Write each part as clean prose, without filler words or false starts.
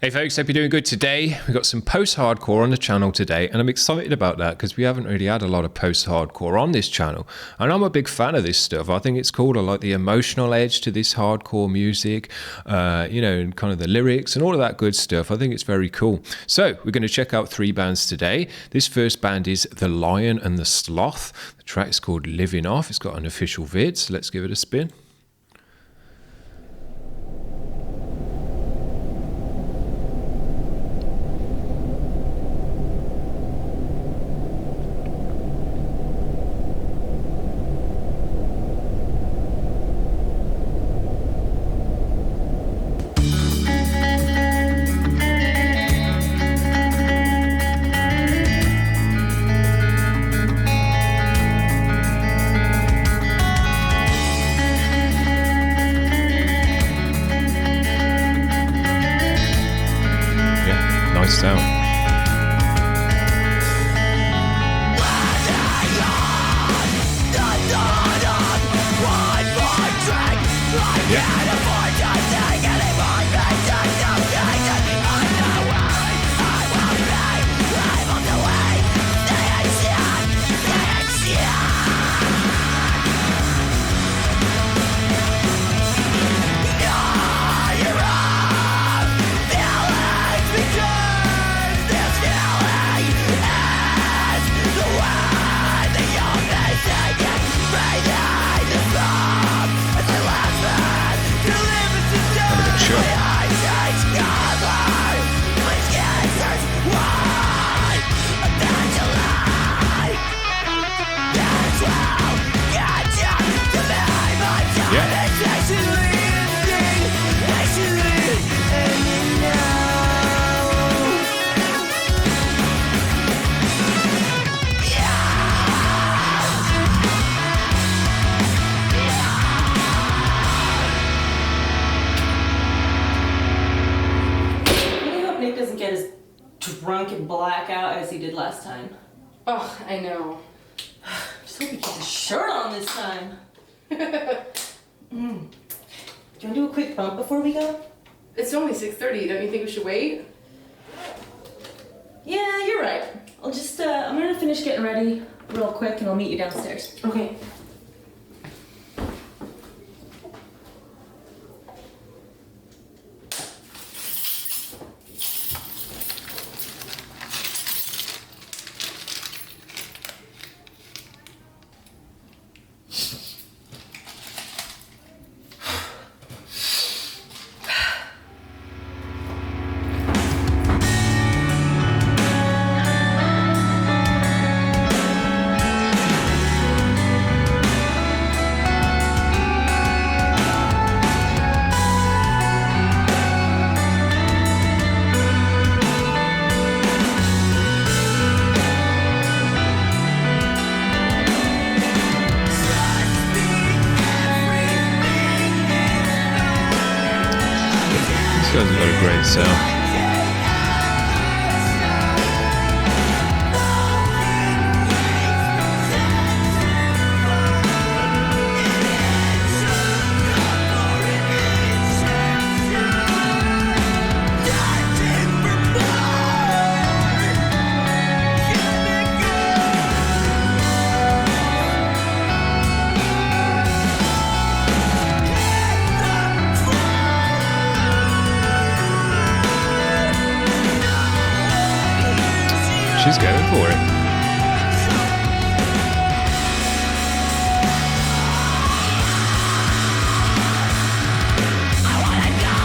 Hey folks, hope you're doing good today. We've got some post-hardcore on the channel today, and I'm excited about that because we haven't really had a lot of post-hardcore on this channel. And I'm a big fan of this stuff. I think it's cool. I like the emotional edge to this hardcore music, and kind of the lyrics and all of that good stuff. I think it's very cool. So we're going to check out 3 bands today. This first band is the Lion and the Sloth. The track is called Living Off. It's got an official vid, so let's give it a spin. Nice sound. Doesn't get as drunk and blackout as he did last time. Oh, I know. Just hope he keeps his shirt on this time. Do you want to do a quick bump before we go? It's only 6:30. Don't you think we should wait? Yeah, you're right. I'll just, I'm gonna finish getting ready real quick and I'll meet you downstairs. Okay. This guy's got a great sound. She's going for it.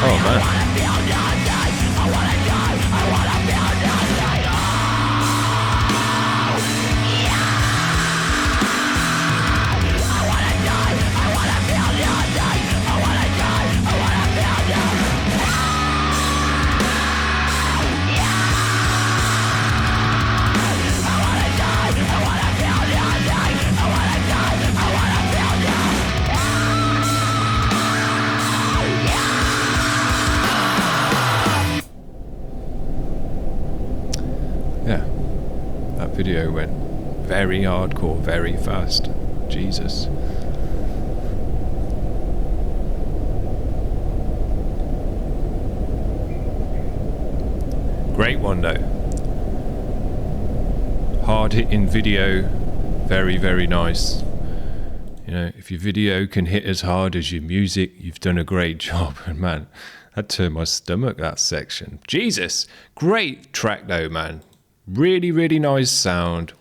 Oh man. Yeah, that video went very hardcore, very fast. Jesus. Great one though. Hard hitting video, very, very nice. You know, if your video can hit as hard as your music, you've done a great job. And man, that turned my stomach, that section. Jesus, great track though, man. Really, really nice sound.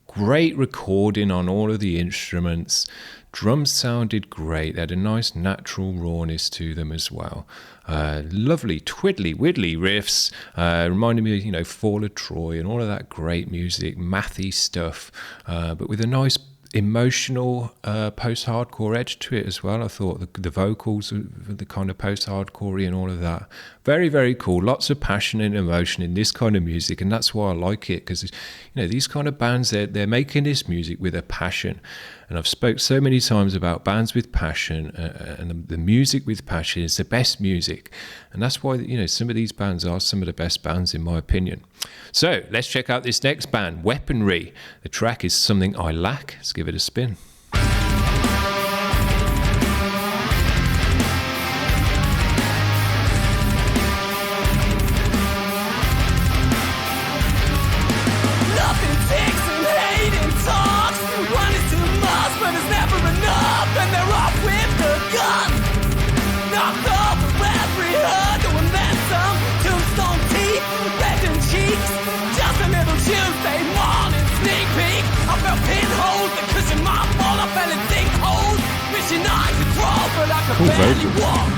Great recording on all of the instruments. Drums sounded great. They had a nice natural rawness to them as well. Lovely twiddly widdly riffs. Reminded me of, you know, Fall of Troy and all of that great music, mathy stuff, but with a nice emotional post-hardcore edge to it as well. I thought the vocals were the kind of post-hardcore and all of that. Very, very cool. Lots of passion and emotion in this kind of music, and that's why I like it, because, you know, these kind of bands, they're making this music with a passion. And I've spoke so many times about bands with passion, and the music with passion is the best music. And that's why, you know, some of these bands are some of the best bands in my opinion. So let's check out this next band, Weaponry. The track is Something I Lack. Let's give it a spin. Cool vocals.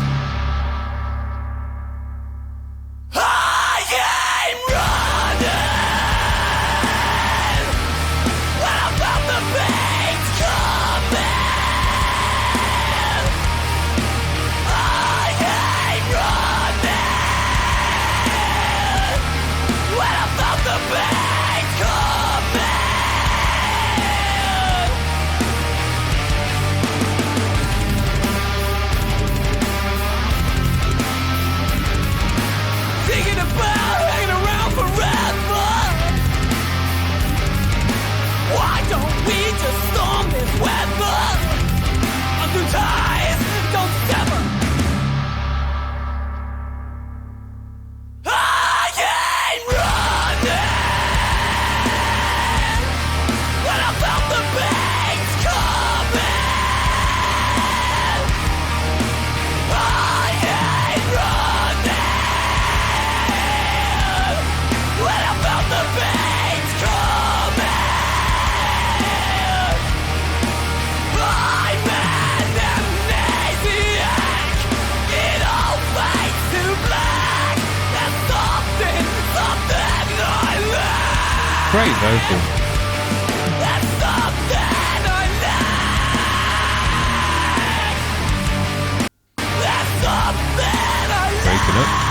Great vocal. Breaking up.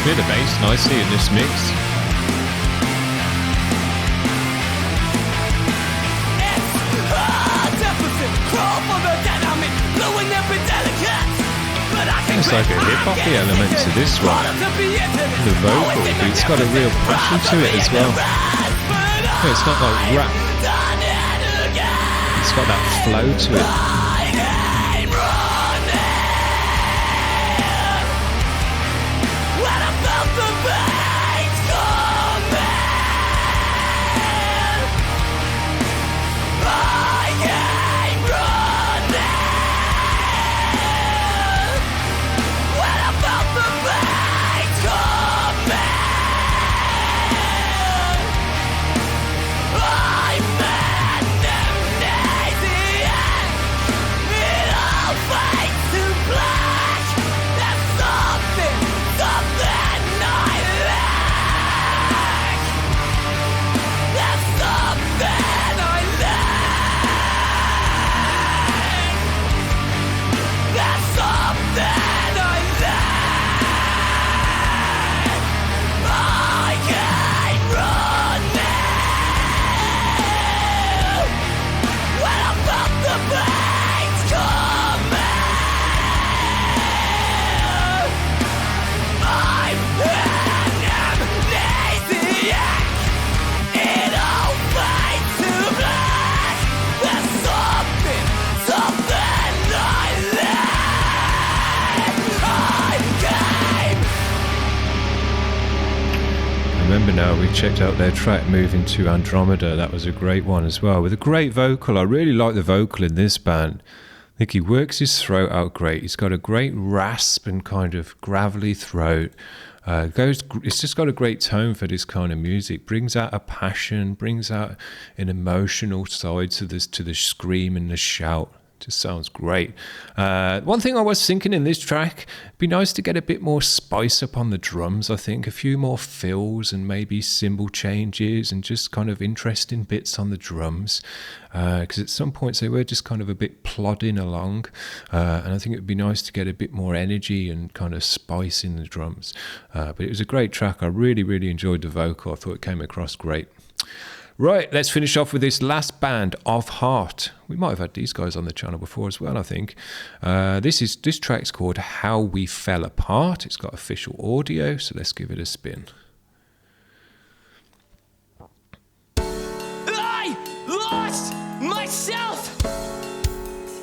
Clear the bass nicely in this mix. It's like a hip-hoppy element to this one. The vocal, it's got a real passion to it as well. It's not like rap. It's got that flow to it. now, we checked out their track Moving to Andromeda. That was a great one as well, with a great vocal. I really like the vocal in this band. I think he works his throat out great. He's got a great rasp and kind of gravelly throat. It's just got a great tone for this kind of music. Brings out a passion, brings out an emotional side to the scream and the shout. Just sounds great. One thing I was thinking in this track, it'd be nice to get a bit more spice up on the drums, I think. A few more fills and maybe cymbal changes and just kind of interesting bits on the drums. Because at some points they were just kind of a bit plodding along. And I think it would be nice to get a bit more energy and kind of spice in the drums. But it was a great track. I really, really enjoyed the vocal. I thought it came across great. Right, let's finish off with this last band, Of Heart. We might have had these guys on the channel before as well, I think. This track's called How We Fell Apart. It's got official audio, so let's give it a spin. I lost myself.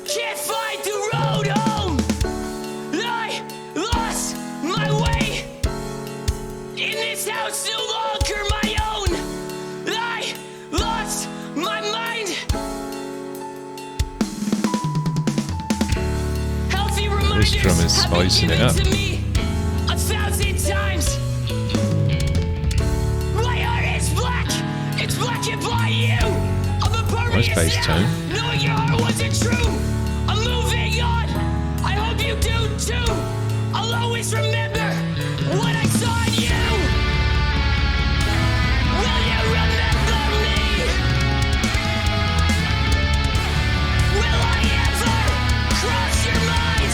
Can't find the road home. I lost my way. In this house no longer my own. I lost my mind. Healthy reminders This drum is have been spicing it given up. to me 1,000 times. My heart is black. It's blackened by you. I'm a Nice bass permanent tone. sound. Knowing your heart wasn't true. I'm moving on. I hope you do too. I'll always remember what I saw in you. Will you remember me? Will I ever cross your mind?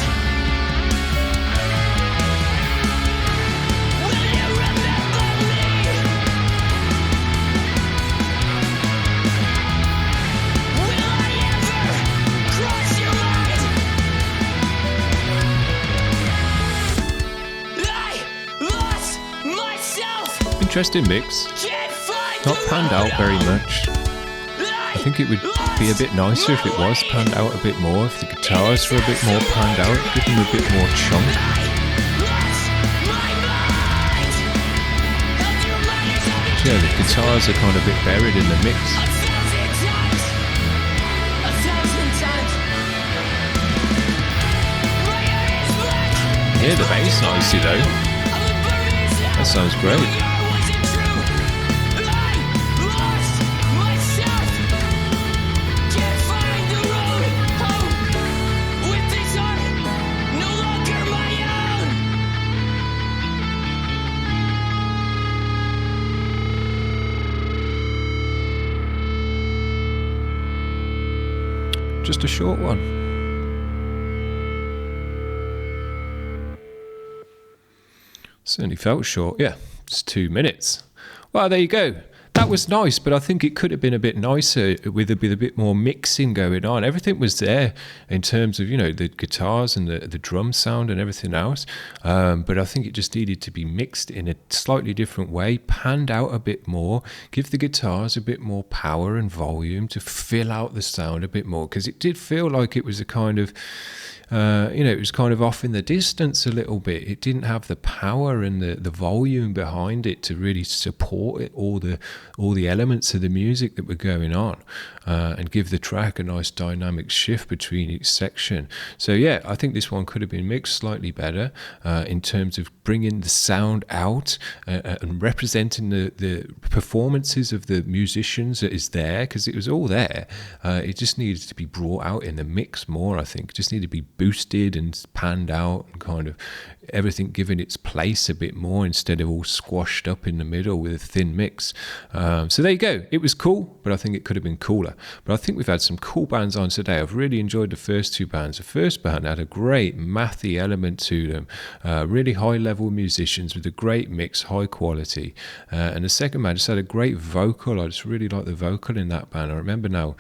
Will you remember me? Will I ever cross your mind? I lost myself. Interesting mix. Can't find Not the panned road out very home. much. I think it would be a bit nicer if it was panned out a bit more, if the guitars were a bit more panned out, give them a bit more chunk. Yeah, the guitars are kind of a bit buried in the mix. Yeah, the bass nicely though. That sounds great. Just a short one. Certainly felt short. Yeah, it's 2 minutes. Well, there you go. That was nice, but I think it could have been a bit nicer with a bit more mixing going on. Everything was there in terms of, the guitars and the drum sound and everything else. But I think it just needed to be mixed in a slightly different way, panned out a bit more, give the guitars a bit more power and volume to fill out the sound a bit more. Because it did feel like it was a kind of, it was kind of off in the distance a little bit. It didn't have the power and the volume behind it to really support it, all the elements of the music that were going on, and give the track a nice dynamic shift between each section. So yeah, I think this one could have been mixed slightly better in terms of bringing the sound out and representing the performances of the musicians that is there, because it was all there. It just needed to be brought out in the mix more, I think. It just needed to be boosted and panned out and kind of everything given its place a bit more instead of all squashed up in the middle with a thin mix. So there you go. It was cool, but I think it could have been cooler. But I think we've had some cool bands on today. I've really enjoyed the first two bands. The first band had a great mathy element to them, really high level musicians with a great mix, high quality. And the second band just had a great vocal. I just really like the vocal in that band. I remember now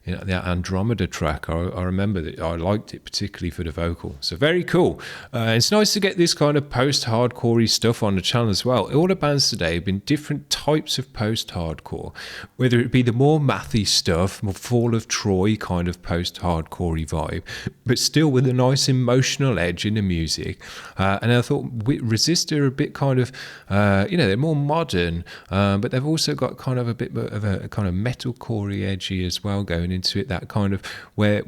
the Andromeda track. I remember that I liked it particularly for the vocal. So very cool. It's nice to get this kind of post-hardcore-y stuff on the channel as well. All the bands today have been different types of post-hardcore, whether it be the more mathy stuff, more Fall of Troy kind of post-hardcore-y vibe, but still with a nice emotional edge in the music. And I thought Resist are a bit kind of, they're more modern, but they've also got kind of a bit of a kind of metalcore-y edgy as well going into it, that kind of where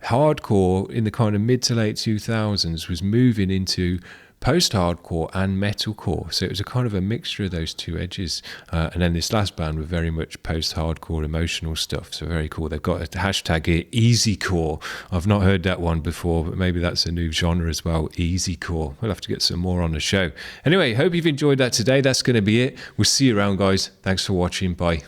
hardcore in the kind of mid to late 2000s was moving into post-hardcore and metalcore, so it was a kind of a mixture of those two edges, and then this last band were very much post-hardcore emotional stuff, so very cool. They've got a hashtag here, easycore. I've not heard that one before, but maybe that's a new genre as well, easycore. We'll have to get some more on the show. Anyway, hope you've enjoyed that today. That's going to be it. We'll see you around, guys. Thanks for watching. Bye.